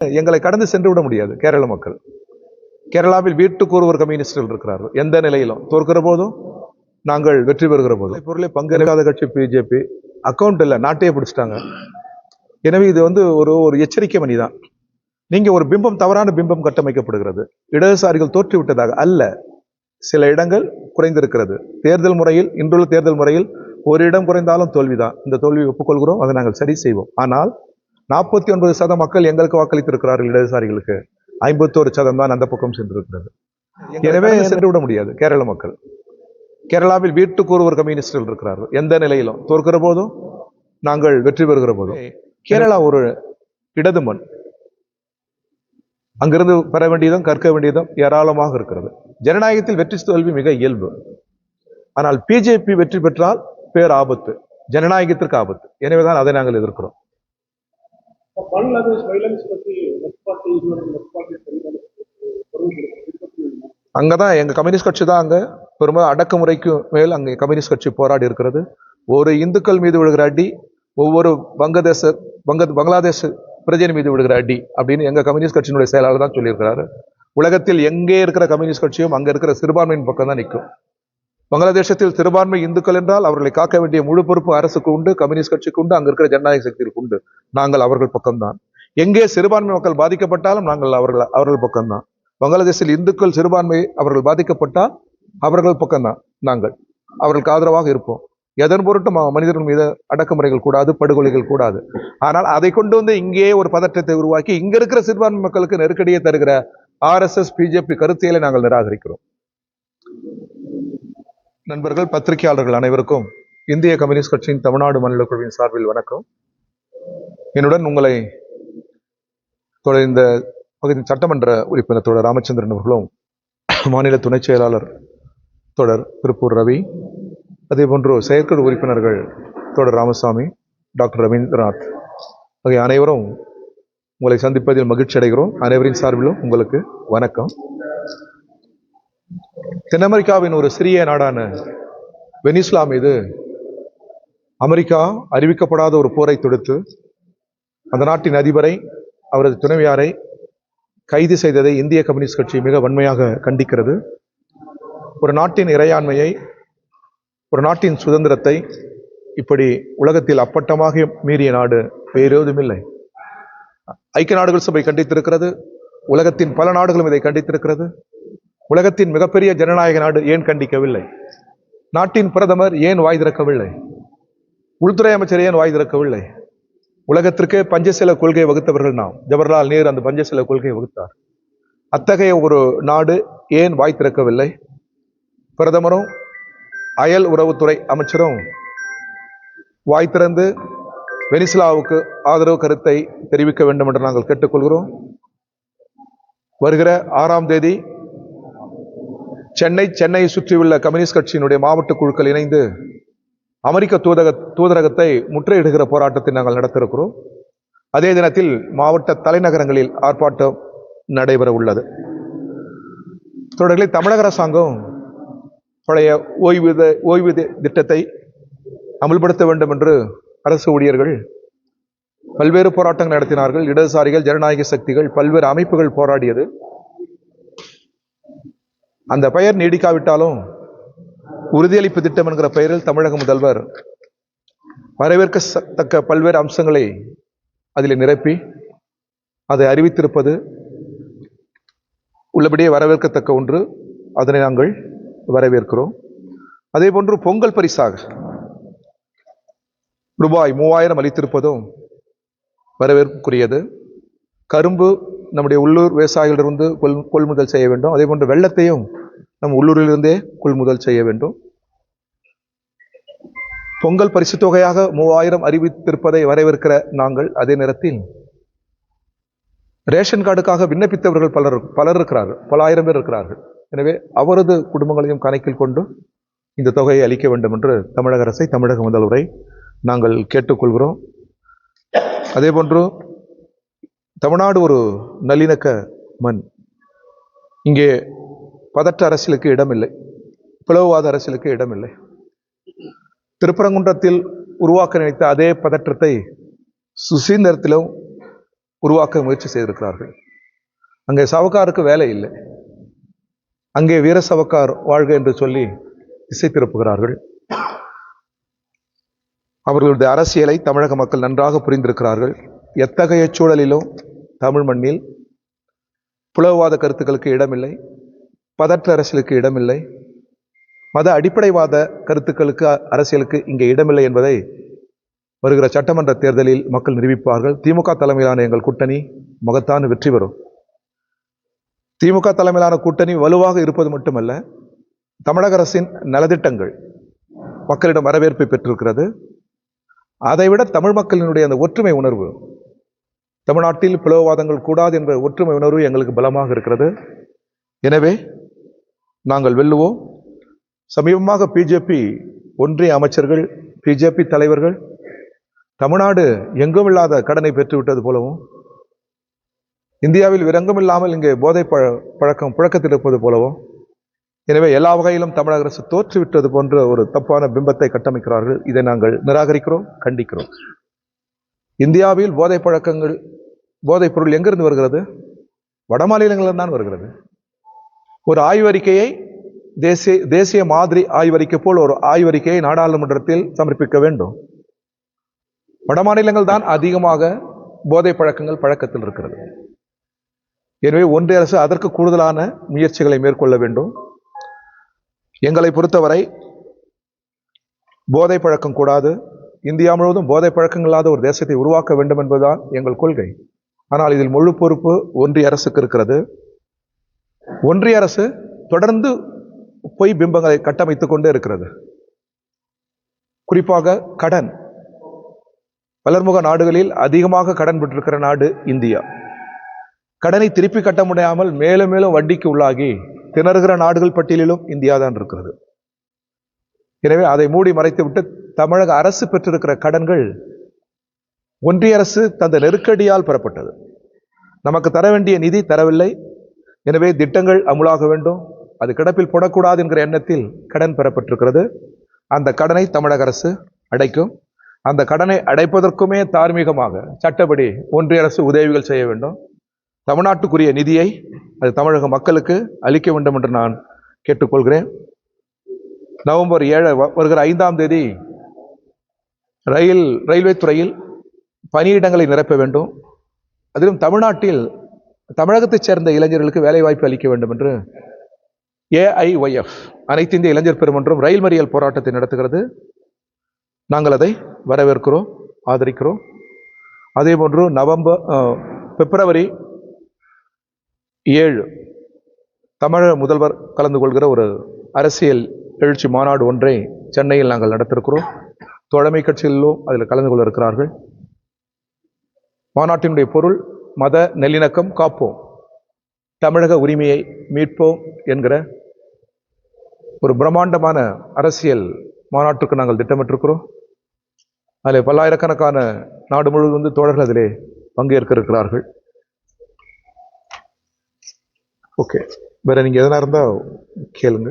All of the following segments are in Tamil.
எங்களை கடந்து சென்று விட முடியாது கேரள மக்கள். கேரளாவில் வீட்டுக்கு ஒருவர் கம்யூனிஸ்டுகள் இருக்கிறார்கள். எந்த நிலையிலும் தோற்கிற போதும் நாங்கள் வெற்றி பெறுகிற போதும் பொருளை பங்கேற்காத கட்சி பிஜேபி. அக்கௌண்ட் இல்லை, நாட்டையே பிடிச்சிட்டாங்க. எனவே இது ஒரு எச்சரிக்கை மணி தான். நீங்க ஒரு பிம்பம், தவறான பிம்பம் கட்டமைக்கப்படுகிறது. இடதுசாரிகள் தோற்று விட்டதாக அல்ல, சில இடங்கள் குறைந்திருக்கிறது. தேர்தல் முறையில், இன்றுள்ள தேர்தல் முறையில் ஒரு இடம் குறைந்தாலும் தோல்விதான். இந்த தோல்வியை ஒப்புக்கொள்கிறோம், அதை நாங்கள் சரி செய்வோம். ஆனால் 49% மக்கள் எங்களுக்கு வாக்களித்திருக்கிறார்கள். இடதுசாரிகளுக்கு 51% தான் அந்த பக்கம் சென்றிருக்கிறது. எனவே சென்று விட முடியாது கேரள மக்கள். கேரளாவில் வீட்டுக்கு ஒருவர் கம்யூனிஸ்டுகள் இருக்கிறார்கள். எந்த நிலையிலும் தோற்கிற போதும் நாங்கள் வெற்றி பெறுகிற போதும். கேரளா ஒரு இடது மண். அங்கிருந்து பெற வேண்டியதும் கற்க வேண்டியதும் ஏராளமாக இருக்கிறது. ஜனநாயகத்தில் வெற்றி தோல்வி மிக இயல்பு. ஆனால் பிஜேபி வெற்றி பெற்றால் பேர் ஆபத்து, ஜனநாயகத்திற்கு ஆபத்து. எனவேதான் அதை நாங்கள் எதிர்க்கிறோம். அங்கதான் எங்க கம்யூனிஸ்ட் கட்சி தான் அங்க பெரும்பாலும் அடக்குமுறைக்கு மேல் அங்கே கம்யூனிஸ்ட் கட்சி போராடி இருக்கிறது. ஒரு இந்துக்கள் மீது விழுகிற அடி ஒவ்வொரு பங்களாதேஷ் பிரஜை மீது விடுகிற அடி அப்படின்னு எங்க கம்யூனிஸ்ட் கட்சியினுடைய செயலாளர் தான் சொல்லியிருக்கிறாரு. உலகத்தில் எங்கே இருக்கிற கம்யூனிஸ்ட் கட்சியும் அங்க இருக்கிற சிறுபான்மையின் பக்கம் தான் நிற்கும். பங்களாதேசத்தில் சிறுபான்மை இந்துக்கள் என்றால் அவர்களை காக்க வேண்டிய முழு பொறுப்பு அரசுக்கு உண்டு, கம்யூனிஸ்ட் கட்சிக்கு உண்டு, அங்க இருக்கிற ஜனநாயக சக்திக்கு உண்டு. நாங்கள் அவர்கள் பக்கம்தான். எங்கே சிறுபான்மை மக்கள் பாதிக்கப்பட்டாலும் நாங்கள் அவர்கள் பக்கம்தான். பங்களாதேஷில் இந்துக்கள் சிறுபான்மை அவர்கள் பாதிக்கப்பட்டால் அவர்கள் பக்கம்தான் நாங்கள் அவர்களுக்கு ஆதரவாக இருப்போம். எதன் பொருட்டும் மனிதர்கள் மீது அடக்குமுறைகள் கூடாது, படுகொலைகள் கூடாது. ஆனால் அதை கொண்டு இங்கே ஒரு பதற்றத்தை உருவாக்கி இங்க இருக்கிற சிறுபான்மை மக்களுக்கு நெருக்கடியை தருகிற RSS பிஜேபி கருத்தியலை நாங்கள் நிராகரிக்கிறோம். நண்பர்கள், பத்திரிகையாளர்கள் அனைவருக்கும் இந்திய கம்யூனிஸ்ட் கட்சியின் தமிழ்நாடு மாநில குழுவின் சார்பில் வணக்கம். என்னுடன் உங்களை இந்த பகுதியின் சட்டமன்ற உறுப்பினர் தோழர் ராமச்சந்திரன் அவர்களும், மாநில துணை செயலாளர் தோழர் திருப்பூர் ரவி, அதே போன்று செயற்குழு உறுப்பினர்கள் தோழர் ராமசாமி, டாக்டர் ரவீந்திரநாத் ஆகிய அனைவரும் உங்களை சந்திப்பதில் மகிழ்ச்சி அடைகிறோம். அனைவரின் சார்பிலும் உங்களுக்கு வணக்கம். தென் அமெரிக்காவின் ஒரு சிறிய நாடான வெனிசுலா மீது அமெரிக்கா அறிவிக்கப்படாத ஒரு போரை தொடுத்து அந்த நாட்டின் அதிபரை, அவரது துணைவியாரை கைது செய்ததை இந்திய கம்யூனிஸ்ட் கட்சி மிக வன்மையாக கண்டிக்கிறது. ஒரு நாட்டின் இறையாண்மையை, ஒரு நாட்டின் சுதந்திரத்தை இப்படி உலகத்தில் அப்பட்டமாக மீறிய நாடு வேறேதும் இல்லை. ஐக்கிய நாடுகள் சபை கண்டித்திருக்கிறது. உலகத்தின் பல நாடுகளும் இதை கண்டித்திருக்கிறது. உலகத்தின் மிகப்பெரிய ஜனநாயக நாடு ஏன் கண்டிக்கவில்லை? நாட்டின் பிரதமர் ஏன் வாய் திறக்கவில்லை? உள்துறை அமைச்சர் ஏன் வாய் திறக்கவில்லை? உலகத்திற்கே பஞ்சசீல கொள்கையை வகுத்தவர்கள் நாம். ஜவஹர்லால் நேரு அந்த பஞ்சசீல கொள்கையை வகுத்தார். அத்தகைய ஒரு நாடு ஏன் வாய் திறக்கவில்லை? பிரதமரும் அயல் உறவுத்துறை அமைச்சரும் வாய் திறந்து வெனிசுலாவுக்கு ஆதரவு கருத்தை தெரிவிக்க வேண்டும் என்று நாங்கள் கேட்டுக்கொள்கிறோம். வருகிற 6ஆம் தேதி சென்னையை சுற்றியுள்ள கம்யூனிஸ்ட் கட்சியினுடைய மாவட்ட குழுக்கள் இணைந்து அமெரிக்க தூதரகத்தை முற்றுகையிடுகிற போராட்டத்தை நாங்கள் நடத்திருக்கிறோம். அதே தினத்தில் மாவட்ட தலைநகரங்களில் ஆர்ப்பாட்டம் நடைபெற உள்ளது. தொடர்களில் தமிழக அரசாங்கம் பழைய ஓய்வு திட்டத்தை அமல்படுத்த வேண்டும் என்று அரசு ஊழியர்கள் பல்வேறு போராட்டங்கள் நடத்தினார்கள். இடதுசாரிகள், ஜனநாயக சக்திகள், பல்வேறு அமைப்புகள் போராடியது. அந்த பெயர் நீடிக்காவிட்டாலும் உறுதியளிப்பு திட்டம் என்கிற பெயரில் தமிழக முதல்வர் வரவேற்கத்தக்க பல்வேறு அம்சங்களை அதில் நிரப்பி அதை அறிவித்திருப்பது உள்ளபடியே வரவேற்கத்தக்க ஒன்று. அதனை நாங்கள் வரவேற்கிறோம். அதே போன்று பொங்கல் பரிசாக ரூபாய் 3000 அளித்திருப்பதும் வரவேற்புக்குரியது. கரும்பு நம்முடைய உள்ளூர் விவசாயிகளிலிருந்து கொள்முதல் செய்ய வேண்டும். அதே போன்று வெள்ளத்தையும் நம் உள்ளூரிலிருந்தே கொள்முதல் செய்ய வேண்டும். பொங்கல் பரிசு தொகையாக 3000 அறிவித்திருப்பதை வரவேற்கிற நாங்கள், அதே நேரத்தில் ரேஷன் கார்டுக்காக விண்ணப்பித்தவர்கள் பலர் இருக்கிறார்கள், பல ஆயிரம் பேர் இருக்கிறார்கள். எனவே அவரது குடும்பங்களையும் கணக்கில் கொண்டு இந்த தொகையை அளிக்க வேண்டும் என்று தமிழக அரசை, தமிழக முதல்வரை நாங்கள் கேட்டுக்கொள்கிறோம். அதே போன்று தமிழ்நாடு ஒரு நல்லிணக்க மண். இங்கே பதற்ற அரசியலுக்கு இடமில்லை, பிளவுவாத அரசியலுக்கு இடமில்லை. திருப்பரங்குன்றத்தில் உருவாக்க நினைத்த அதே பதற்றத்தை சுசீந்திரத்திலும் உருவாக்க முயற்சி செய்திருக்கிறார்கள். அங்கே சவக்காருக்கு வேலை இல்லை. அங்கே வீர சவக்கார் வாழ்க என்று சொல்லி இசை திருப்புகிறார்கள். அவர்களுடைய அரசியலை தமிழக மக்கள் நன்றாக புரிந்திருக்கிறார்கள். எத்தகைய சூழலிலும் தமிழ் மண்ணில் புலவுவாத கருத்துக்களுக்கு இடமில்லை, பதற்ற அரசியலுக்கு இடமில்லை, மத அடிப்படைவாத கருத்துக்களுக்கு அரசியலுக்கு இங்கே இடமில்லை என்பதை வருகிற சட்டமன்ற தேர்தலில் மக்கள் நிரூபிப்பார்கள். திமுக தலைமையிலான எங்கள் கூட்டணி மகத்தான வெற்றி பெறும். திமுக தலைமையிலான கூட்டணி வலுவாக இருப்பது மட்டுமல்ல, தமிழக அரசின் நலத்திட்டங்கள் மக்களிடம் வரவேற்பை பெற்றிருக்கிறது. அதைவிட தமிழ் மக்களினுடைய அந்த ஒற்றுமை உணர்வு, தமிழ்நாட்டில் பிளவுவாதங்கள் கூடாது என்ற ஒற்றுமை உணர்வு எங்களுக்கு பலமாக இருக்கிறது. எனவே நாங்கள் வெல்லுவோம். சமீபமாக பிஜேபி ஒன்றிய அமைச்சர்கள், பிஜேபி தலைவர்கள் தமிழ்நாடு எங்கும் இல்லாத கடனை பெற்றுவிட்டது போலவும், இந்தியாவில் வேறெங்கும் இல்லாமல் இங்கே போதை பழக்கம் புழக்கத்தில் இருப்பது போலவும், எனவே எல்லா வகையிலும் தமிழக அரசு தோற்றுவிட்டது போன்ற ஒரு தப்பான பிம்பத்தை கட்டமைக்கிறார்கள். இதை நாங்கள் நிராகரிக்கிறோம், கண்டிக்கிறோம். இந்தியாவில் போதை பழக்கங்கள், போதைப் பொருள் எங்கிருந்து வருகிறது? வட மாநிலங்களில் தான் வருகிறது. ஒரு ஆய்வறிக்கையை தேசிய மாதிரி ஆய்வறிக்கை போல் ஒரு ஆய்வறிக்கையை நாடாளுமன்றத்தில் சமர்ப்பிக்க வேண்டும். வட மாநிலங்கள் தான் அதிகமாக போதை பழக்கங்கள் பழக்கத்தில் இருக்கிறது. எனவே ஒன்றிய அரசு அதற்கு கூடுதலான முயற்சிகளை மேற்கொள்ள வேண்டும். எங்களை பொறுத்தவரை போதை பழக்கம் கூடாது, இந்தியா முழுவதும் போதை பழக்கங்கள் இல்லாத ஒரு தேசத்தை உருவாக்க வேண்டும் என்பதுதான் எங்கள் கொள்கை. ஆனால் இதில் முழு பொறுப்பு ஒன்றிய அரசுக்கு இருக்கிறது. ஒன்றிய அரசு தொடர்ந்து பொய் பிம்பங்களை கட்டமைத்துக் கொண்டே இருக்கிறது. குறிப்பாக கடன், வளர்முக நாடுகளில் அதிகமாக கடன் பெற்றிருக்கிற நாடு இந்தியா. கடனை திருப்பி கட்ட முடியாமல் மேலும் மேலும் வட்டிக்கு உள்ளாகி திணறுகிற நாடுகள் பட்டியலிலும் இந்தியா தான் இருக்கிறது. எனவே அதை மூடி மறைத்துவிட்டு தமிழக அரசு பெற்றிருக்கிற கடன்கள் ஒன்றிய அரசு தந்த நெருக்கடியால் பெறப்பட்டது. நமக்கு தர வேண்டிய நிதி தரவில்லை. எனவே திட்டங்கள் அமுலாக வேண்டும், அது கிடப்பில் போடக்கூடாது என்கிற எண்ணத்தில் கடன் பெறப்பட்டிருக்கிறது. அந்த கடனை தமிழக அரசு அடைக்கும். அந்த கடனை அடைப்பதற்குமே தார்மீகமாக சட்டப்படி ஒன்றிய அரசு உதவிகள் செய்ய வேண்டும். தமிழ்நாட்டுக்குரிய நிதியை அது தமிழக மக்களுக்கு அளிக்க வேண்டும் என்று நான் கேட்டுக்கொள்கிறேன். நவம்பர் 7 வருகிற 5ஆம் தேதி ரயில்வே துறையில் பணியிடங்களை நிரப்ப வேண்டும். அதிலும் தமிழ்நாட்டில் தமிழகத்தைச் சேர்ந்த இளைஞர்களுக்கு வேலைவாய்ப்பு அளிக்க வேண்டும் என்று AIYF, அனைத்து இந்திய இளைஞர் பெருமன்றம் ரயில் மறியல் போராட்டத்தை நடத்துகிறது. நாங்கள் அதை வரவேற்கிறோம், ஆதரிக்கிறோம். அதேபோன்று பிப்ரவரி 7 தமிழக முதல்வர் கலந்து கொள்கிற ஒரு அரசியல் எழுச்சி மாநாடு ஒன்றை சென்னையில் நாங்கள் நடத்திருக்கிறோம். தோழமை கட்சிகளிலும் அதில் கலந்து கொள்ள இருக்கிறார்கள். மாநாட்டினுடைய பொருள் மத நல்லிணக்கம் காப்போம், தமிழக உரிமையை மீட்போம் என்கிற ஒரு பிரம்மாண்டமான அரசியல் மாநாட்டுக்கு நாங்கள் திட்டமிட்டிருக்கிறோம். அதில் பல்லாயிரக்கணக்கான நாடு முழுவதும் தோழர்கள் அதிலே பங்கேற்க இருக்கிறார்கள். ஓகே, வேற நீங்க எதனா இருந்தா கேளுங்க.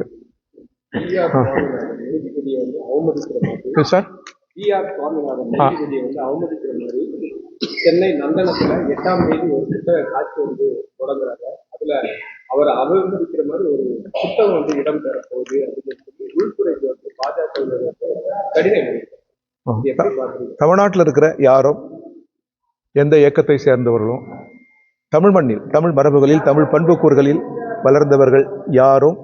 சார், சென்னை நந்தனத்துல 8ஆம் தேதி ஒரு புத்தக காட்சி வந்து தொடங்குறாங்க. அதுல அவர் அவமதிக்கிற மாதிரி ஒரு புத்தகம் வந்து இடம்பெற போகுது அப்படின்னு சொல்லி உள்துறைக்கு வந்து பாஜக கடிதம். தமிழ்நாட்டில் இருக்கிற யாரும் எந்த இயக்கத்தை சேர்ந்தவர்களும் தமிழ் மண்ணில், தமிழ் மரபுகளில், தமிழ் பண்புக்கூறுகளில் வளர்ந்தவர்கள் யாரும்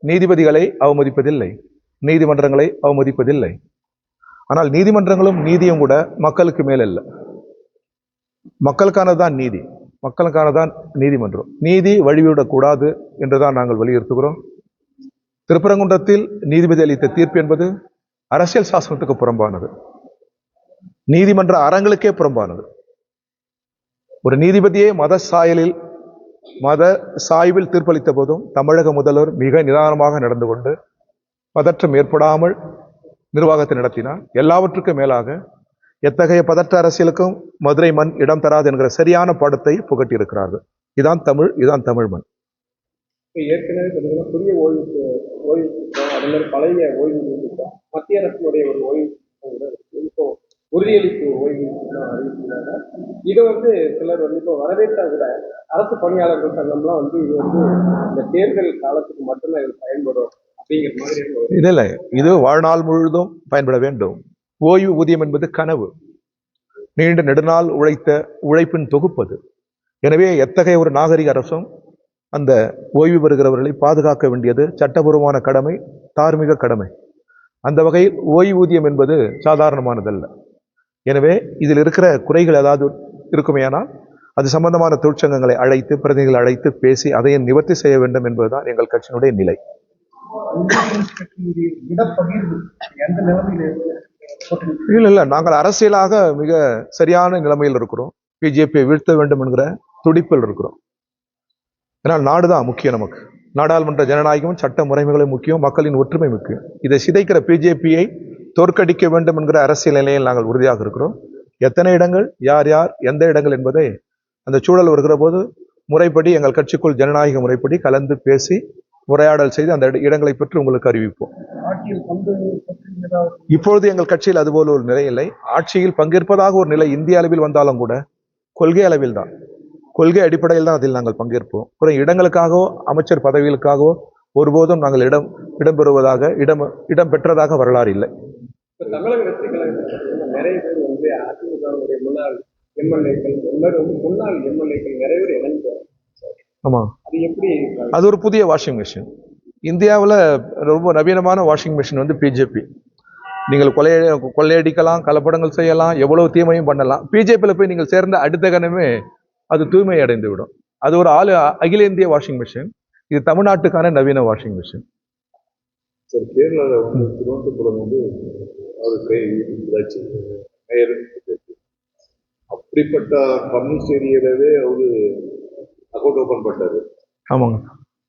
நீதிபதிகளை அவமதிப்பதில்லை, நீதிமன்றங்களை அவமதிப்பதில்லை. ஆனால் நீதிமன்றங்களும் நீதியும் கூட மக்களுக்கு மேல் அல்ல. மக்களுக்கானதான் நீதி, மக்களுக்கானதான் நீதிமன்றம். நீதி வழிவிடக்கூடாது என்றுதான் நாங்கள் வலியுறுத்துகிறோம். திருப்பரங்குன்றத்தில் நீதிபதி அளித்த தீர்ப்பு என்பது அரசியல் சாசனத்துக்கு புறம்பானது, நீதிமன்ற அறங்களுக்கே புறம்பானது. ஒரு நீதிபதியே மத சாய்வில் தீர்ப்பளித்த போதும் தமிழக முதல்வர் மிக நிதானமாக நடந்து கொண்டு பதற்றம் ஏற்படாமல் நிர்வாகத்தை நடத்தினார். எல்லாவற்றுக்கும் மேலாக எத்தகைய பதற்ற அரசியலுக்கும் மதுரை மண் இடம் தராது என்கிற சரியான பாடத்தை புகட்டி இருக்கிறார்கள். இதான் தமிழ், இதான் தமிழ் மண். ஏற்கனவே புதிய ஓய்வு அதே மாதிரி பழைய ஓய்வு மத்திய அரசினுடைய ஒரு ஓய்வு இப்போ உறுதியளிப்பு ஓய்வு அறிவிக்கிறாங்க. இதை வந்து சிலர் வந்து இப்போ வரவேற்றா கூட அரசு பணியாளர்கள் சங்கம்லாம் வந்து இது வந்து இந்த தேர்தல் காலத்துக்கு மட்டும்தான் இது பயன்படும் அப்படிங்கிற மாதிரியான ஒரு இல்லை, இது வாழ்நாள் முழுதும் பயன்பட வேண்டும். ஓய்வு ஊதியம் என்பது கனவு, நீண்ட நெடுநாள் உழைத்த உழைப்பின் தொகுப்பது. எனவே எத்தகைய ஒரு நாகரிக அரசும் அந்த ஓய்வு பெறுகிறவர்களை பாதுகாக்க வேண்டியது சட்டபூர்வமான கடமை, தார்மீக கடமை. அந்த வகையில் ஓய்வூதியம் என்பது சாதாரணமானதல்ல. எனவே இதில் இருக்கிற குறைகள் ஏதாவது இருக்குமேயானால் அது சம்பந்தமான தொழிற்சங்கங்களை அழைத்து, பிரதிநிதிகளை அழைத்து பேசி அதையும் நிவர்த்தி செய்ய வேண்டும் என்பதுதான் எங்கள் கட்சியினுடைய நிலை. இல்லை, நாங்கள் அரசியலாக மிக சரியான நிலைமையில் இருக்கிறோம். பிஜேபியை வீழ்த்த வேண்டும் என்கிற துடிப்பில் இருக்கிறோம். ஏன்னால் நாடுதான் முக்கியம் நமக்கு. நாடாளுமன்ற ஜனநாயகமும் சட்ட முறைமைகளும் முக்கியம், மக்களின் ஒற்றுமை முக்கியம். இதை சிதைக்கிற பிஜேபியை தோற்கடிக்க வேண்டும் என்கிற அரசியல் நிலையில் நாங்கள் உறுதியாக இருக்கிறோம். எத்தனை இடங்கள், யார் யார், எந்த இடங்கள் என்பதை அந்த சூழல் வருகிற போது முறைப்படி எங்கள் கட்சிக்குள் ஜனநாயக முறைப்படி கலந்து பேசி உரையாடல் செய்து அந்த இடங்களை பற்றி உங்களுக்கு அறிவிப்போம். இப்பொழுது எங்கள் கட்சியில் அதுபோல ஒரு நிலை இல்லை. ஆட்சியில் பங்கேற்பதாக ஒரு நிலை இந்திய அளவில் வந்தாலும் கூட கொள்கை அளவில் தான், கொள்கை அடிப்படையில் தான் அதில் நாங்கள் பங்கேற்போம். அப்புறம் இடங்களுக்காகவோ அமைச்சர் பதவிகளுக்காகவோ ஒருபோதும் நாங்கள் இடம்பெறுவதாக இடம் பெற்றதாக வரலாறு இல்லை. தமிழக வெற்றி கழகத்தில் நிறைய பேர் வந்து அதிமுகவுடைய முன்னாள் எம்எல்ஏக்கள், முன்னாள் எம்எல்ஏக்கள் நிறைய பேர் இணைந்து. ஆமா, அது எப்படி? அது ஒரு புதிய வாஷிங் மிஷின். இந்தியாவில் ரொம்ப நவீனமான வாஷிங் மிஷின் வந்து பிஜேபி. நீங்கள் கொள்ளையடிக்கலாம், கலப்படங்கள் செய்யலாம், எவ்வளவு தீமையும் பண்ணலாம். பிஜேபியில் போய் நீங்கள் சேர்ந்த அடுத்த கணமே அது தூய்மை அடைந்து விடும். அது ஒரு அகில இந்திய வாஷிங் மிஷின். இது தமிழ்நாட்டுக்கான நவீன வாஷிங் மிஷின். சரி, கேரளாவில் வந்து திருவனந்தபுரம் வந்து அப்படிப்பட்ட கம்யூனிஸ்ட் ஏரியாவே அவரு அக்கௌண்ட் ஓபன் பண்ணாரு. ஆமாங்க.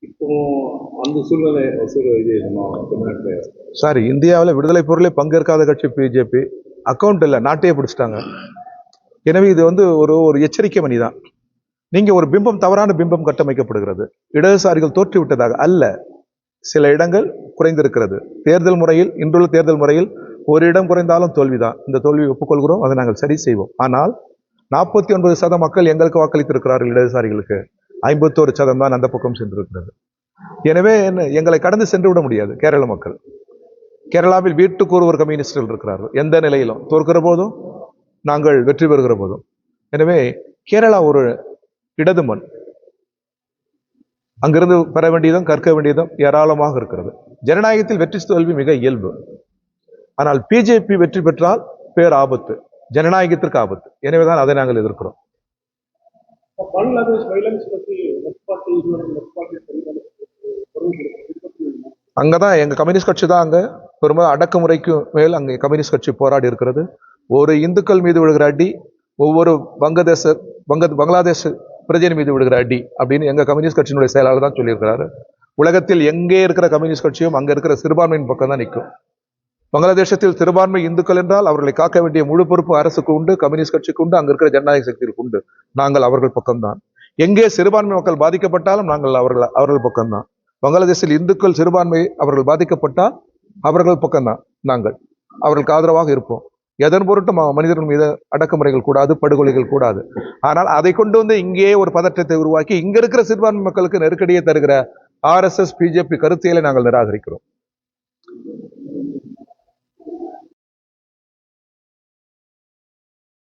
இப்போ அந்த சூழ்நிலை இது நம்ம தமிழ்நாட்டில் சாரி, இந்தியாவில் விடுதலை பொருளை பங்கேற்காத கட்சி பிஜேபி. அக்கௌண்ட் இல்லை, நாட்டையே பிடிச்சிட்டாங்க. எனவே இது வந்து ஒரு எச்சரிக்கை மணி தான். நீங்க ஒரு பிம்பம், தவறான பிம்பம் கட்டமைக்கப்படுகிறது. இடதுசாரிகள் தோற்றுவிட்டதாக அல்ல, சில இடங்கள் குறைந்திருக்கிறது. தேர்தல் முறையில், இன்றுள்ள தேர்தல் முறையில் ஒரு இடம் குறைந்தாலும் தோல்விதான். இந்த தோல்வியை ஒப்புக்கொள்கிறோம், அதை நாங்கள் சரி செய்வோம். ஆனால் 49% மக்கள் எங்களுக்கு வாக்களித்திருக்கிறார்கள். இடதுசாரிகளுக்கு 51% தான் அந்த பக்கம் சென்றிருக்கிறது. எனவே எங்களை கடந்து சென்று விட முடியாது கேரள மக்கள். கேரளாவில் வீட்டுக்கு ஒரு கம்யூனிஸ்டுகள் இருக்கிறார்கள், எந்த நிலையிலும், தோற்கிற போதும் நாங்கள் வெற்றி பெறுகிற போதும். எனவே கேரளா ஒரு இடது மண். அங்கிருந்து பெற வேண்டியதும் கற்க வேண்டியதும் ஏராளமாக இருக்கிறது. ஜனநாயகத்தில் வெற்றி தோல்வி மிக இயல்பு. ஆனால் பிஜேபி வெற்றி பெற்றால் பேர் ஆபத்து, ஜனநாயகத்திற்கு ஆபத்து. எனவேதான் அதை நாங்கள் எதிர்க்கிறோம். அங்கதான் எங்க கம்யூனிஸ்ட் கட்சி தான் அங்க பெரும்பாலும் அடக்குமுறைக்கு மேல் அங்கே கம்யூனிஸ்ட் கட்சி போராடி இருக்கிறது. ஒரு இந்துக்கள் மீது விழுகிற அடி ஒவ்வொரு பங்களாதேஷ் பிரஜையின் மீது விடுகிற அடி அப்படின்னு எங்க கம்யூனிஸ்ட் கட்சியினுடைய செயலாளர் தான் சொல்லியிருக்கிறாரு. உலகத்தில் எங்கே இருக்கிற கம்யூனிஸ்ட் கட்சியும் அங்க இருக்கிற சிறுபான்மையின் பக்கம் தான் நிற்கும். பங்களாதேசத்தில் சிறுபான்மை இந்துக்கள் என்றால் அவர்களை காக்க வேண்டிய முழு பொறுப்பு அரசுக்கு உண்டு, கம்யூனிஸ்ட் கட்சிக்கு உண்டு, அங்க இருக்கிற ஜனநாயக சக்திக்கு உண்டு. நாங்கள் அவர்கள் பக்கம்தான். எங்கே சிறுபான்மை மக்கள் பாதிக்கப்பட்டாலும் நாங்கள் அவர்கள் பக்கம்தான். பங்களாதேஷில் இந்துக்கள் சிறுபான்மை அவர்கள் பாதிக்கப்பட்டால் அவர்கள் பக்கம்தான் நாங்கள் அவர்களுக்கு ஆதரவாக இருப்போம். எதன் பொருட்டும் மனிதர்கள் மீது அடக்குமுறைகள் கூடாது, படுகொலைகள் கூடாது. ஆனால் அதை கொண்டு வந்து இங்கே ஒரு பதற்றத்தை உருவாக்கி இங்க இருக்கிற சிறுபான்மை மக்களுக்கு நெருக்கடியை தருகிற RSS பிஜேபி கருத்தியலை நாங்கள் நிராகரிக்கிறோம்.